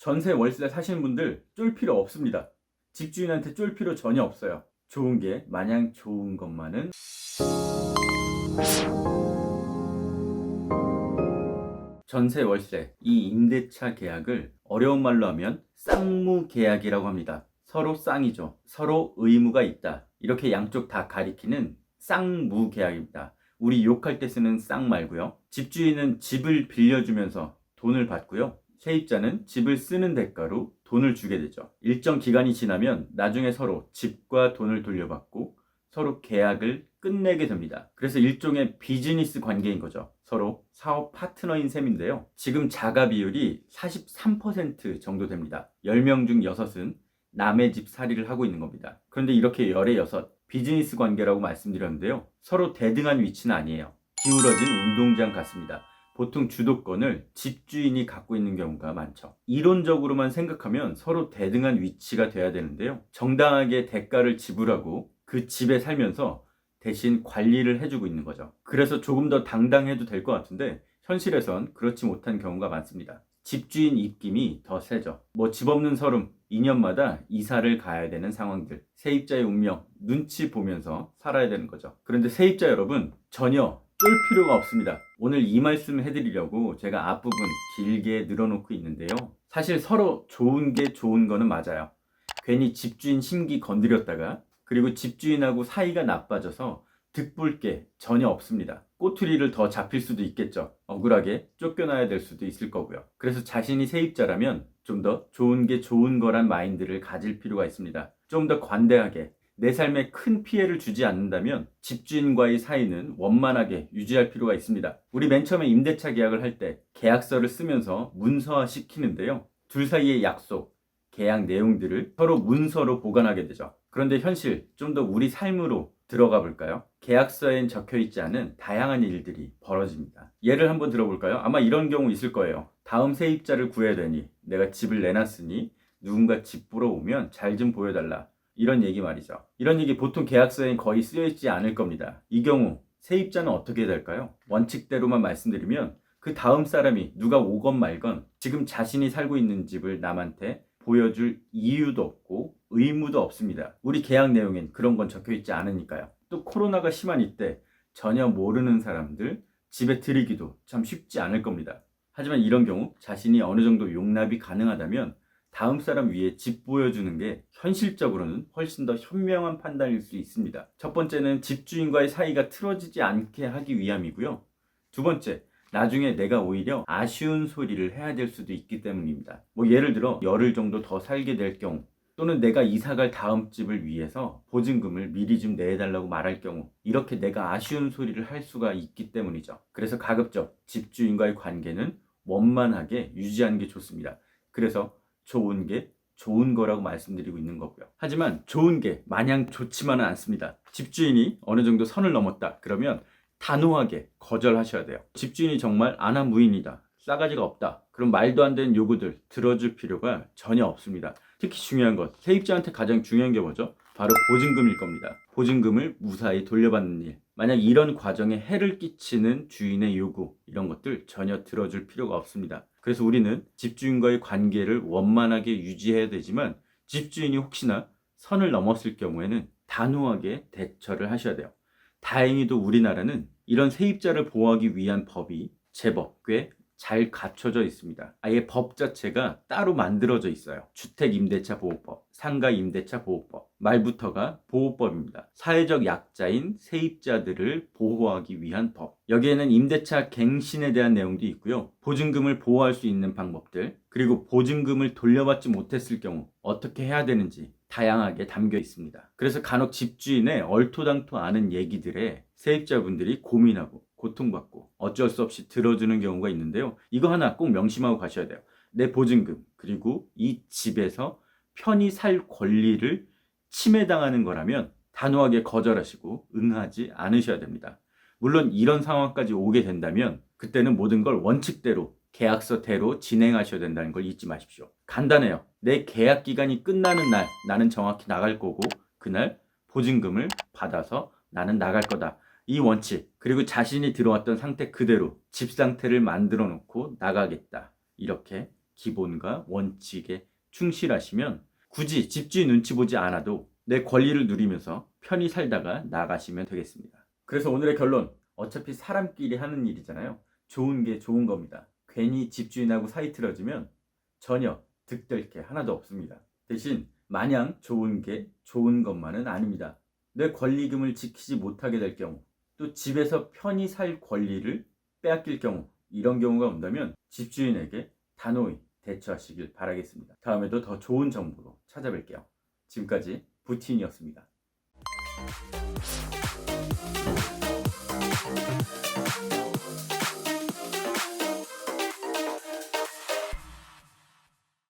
전세 월세 사시는 분들 쫄 필요 없습니다. 집주인한테 쫄 필요 전혀 없어요. 좋은 게 마냥 좋은 것만은 전세 월세 이 임대차 계약을 어려운 말로 하면 쌍무 계약이라고 합니다. 서로 쌍이죠. 서로 의무가 있다. 이렇게 양쪽 다 가리키는 쌍무 계약입니다. 우리 욕할 때 쓰는 쌍 말고요. 집주인은 집을 빌려주면서 돈을 받고요. 세입자는 집을 쓰는 대가로 돈을 주게 되죠. 일정 기간이 지나면 나중에 서로 집과 돈을 돌려받고 서로 계약을 끝내게 됩니다. 그래서 일종의 비즈니스 관계인 거죠. 서로 사업 파트너인 셈인데요. 지금 자가 비율이 43% 정도 됩니다. 10명 중 6은 남의 집 살이를 하고 있는 겁니다. 그런데 이렇게 열의 6, 비즈니스 관계라고 말씀드렸는데요. 서로 대등한 위치는 아니에요. 기울어진 운동장 같습니다. 보통 주도권을 집주인이 갖고 있는 경우가 많죠. 이론적으로만 생각하면 서로 대등한 위치가 돼야 되는데요. 정당하게 대가를 지불하고 그 집에 살면서 대신 관리를 해주고 있는 거죠. 그래서 조금 더 당당해도 될 것 같은데 현실에선 그렇지 못한 경우가 많습니다. 집주인 입김이 더 세죠. 집 없는 서름 2년마다 이사를 가야 되는 상황들, 세입자의 운명 눈치 보면서 살아야 되는 거죠. 그런데 세입자 여러분, 전혀 쫄 필요가 없습니다. 오늘 이 말씀 해드리려고 제가 앞부분 길게 늘어놓고 있는데요. 사실 서로 좋은 게 좋은 거는 맞아요. 괜히 집주인 심기 건드렸다가 그리고 집주인하고 사이가 나빠져서 득볼 게 전혀 없습니다. 꼬투리를 더 잡힐 수도 있겠죠. 억울하게 쫓겨나야 될 수도 있을 거고요. 그래서 자신이 세입자라면 좀 더 좋은 게 좋은 거란 마인드를 가질 필요가 있습니다. 좀 더 관대하게 내 삶에 큰 피해를 주지 않는다면 집주인과의 사이는 원만하게 유지할 필요가 있습니다. 우리 맨 처음에 임대차 계약을 할 때 계약서를 쓰면서 문서화 시키는데요. 둘 사이의 약속, 계약 내용들을 서로 문서로 보관하게 되죠. 그런데 현실, 좀 더 우리 삶으로 들어가 볼까요? 계약서엔 적혀 있지 않은 다양한 일들이 벌어집니다. 예를 한번 들어볼까요? 아마 이런 경우 있을 거예요. 다음 세입자를 구해야 되니 내가 집을 내놨으니 누군가 집 보러 오면 잘 좀 보여달라. 이런 얘기 말이죠. 이런 얘기 보통 계약서엔 거의 쓰여 있지 않을 겁니다. 이 경우 세입자는 어떻게 될까요? 원칙대로만 말씀드리면 그 다음 사람이 누가 오건 말건 지금 자신이 살고 있는 집을 남한테 보여줄 이유도 없고 의무도 없습니다. 우리 계약 내용엔 그런 건 적혀 있지 않으니까요. 또 코로나가 심한 이때 전혀 모르는 사람들 집에 들이기도 참 쉽지 않을 겁니다. 하지만 이런 경우 자신이 어느 정도 용납이 가능하다면 다음 사람 위에 집 보여주는 게 현실적으로는 훨씬 더 현명한 판단일 수 있습니다. 첫 번째는 집주인과의 사이가 틀어지지 않게 하기 위함이고요. 두 번째, 나중에 내가 오히려 아쉬운 소리를 해야 될 수도 있기 때문입니다. 예를 들어 열흘 정도 더 살게 될 경우, 또는 내가 이사갈 다음 집을 위해서 보증금을 미리 좀 내달라고 말할 경우, 이렇게 내가 아쉬운 소리를 할 수가 있기 때문이죠. 그래서 가급적 집주인과의 관계는 원만하게 유지하는 게 좋습니다. 그래서 좋은 게 좋은 거라고 말씀드리고 있는 거고요. 하지만 좋은 게 마냥 좋지만은 않습니다. 집주인이 어느 정도 선을 넘었다 그러면 단호하게 거절하셔야 돼요. 집주인이 정말 안하무인이다, 싸가지가 없다, 그럼 말도 안 되는 요구들 들어줄 필요가 전혀 없습니다. 특히 중요한 것, 세입자한테 가장 중요한 게 뭐죠? 바로 보증금일 겁니다. 보증금을 무사히 돌려받는 일. 만약 이런 과정에 해를 끼치는 주인의 요구, 이런 것들 전혀 들어줄 필요가 없습니다. 그래서 우리는 집주인과의 관계를 원만하게 유지해야 되지만 집주인이 혹시나 선을 넘었을 경우에는 단호하게 대처를 하셔야 돼요. 다행히도 우리나라는 이런 세입자를 보호하기 위한 법이 제법 꽤 잘 갖춰져 있습니다. 아예 법 자체가 따로 만들어져 있어요. 주택임대차보호법, 상가임대차보호법, 말부터가 보호법입니다. 사회적 약자인 세입자들을 보호하기 위한 법. 여기에는 임대차 갱신에 대한 내용도 있고요. 보증금을 보호할 수 있는 방법들, 그리고 보증금을 돌려받지 못했을 경우 어떻게 해야 되는지 다양하게 담겨 있습니다. 그래서 간혹 집주인의 얼토당토 않은 얘기들에 세입자분들이 고민하고 고통받고 어쩔 수 없이 들어주는 경우가 있는데요. 이거 하나 꼭 명심하고 가셔야 돼요. 내 보증금 그리고 이 집에서 편히 살 권리를 침해당하는 거라면 단호하게 거절하시고 응하지 않으셔야 됩니다. 물론 이런 상황까지 오게 된다면 그때는 모든 걸 원칙대로 계약서대로 진행하셔야 된다는 걸 잊지 마십시오. 간단해요. 내 계약 기간이 끝나는 날 나는 정확히 나갈 거고 그날 보증금을 받아서 나는 나갈 거다. 이 원칙, 그리고 자신이 들어왔던 상태 그대로 집 상태를 만들어 놓고 나가겠다. 이렇게 기본과 원칙에 충실하시면 굳이 집주인 눈치 보지 않아도 내 권리를 누리면서 편히 살다가 나가시면 되겠습니다. 그래서 오늘의 결론, 어차피 사람끼리 하는 일이잖아요. 좋은 게 좋은 겁니다. 괜히 집주인하고 사이 틀어지면 전혀 득될 게 하나도 없습니다. 대신 마냥 좋은 게 좋은 것만은 아닙니다. 내 권리금을 지키지 못하게 될 경우, 또 집에서 편히 살 권리를 빼앗길 경우, 이런 경우가 온다면 집주인에게 단호히 대처하시길 바라겠습니다. 다음에도 더 좋은 정보로 찾아뵐게요. 지금까지 부틴이었습니다.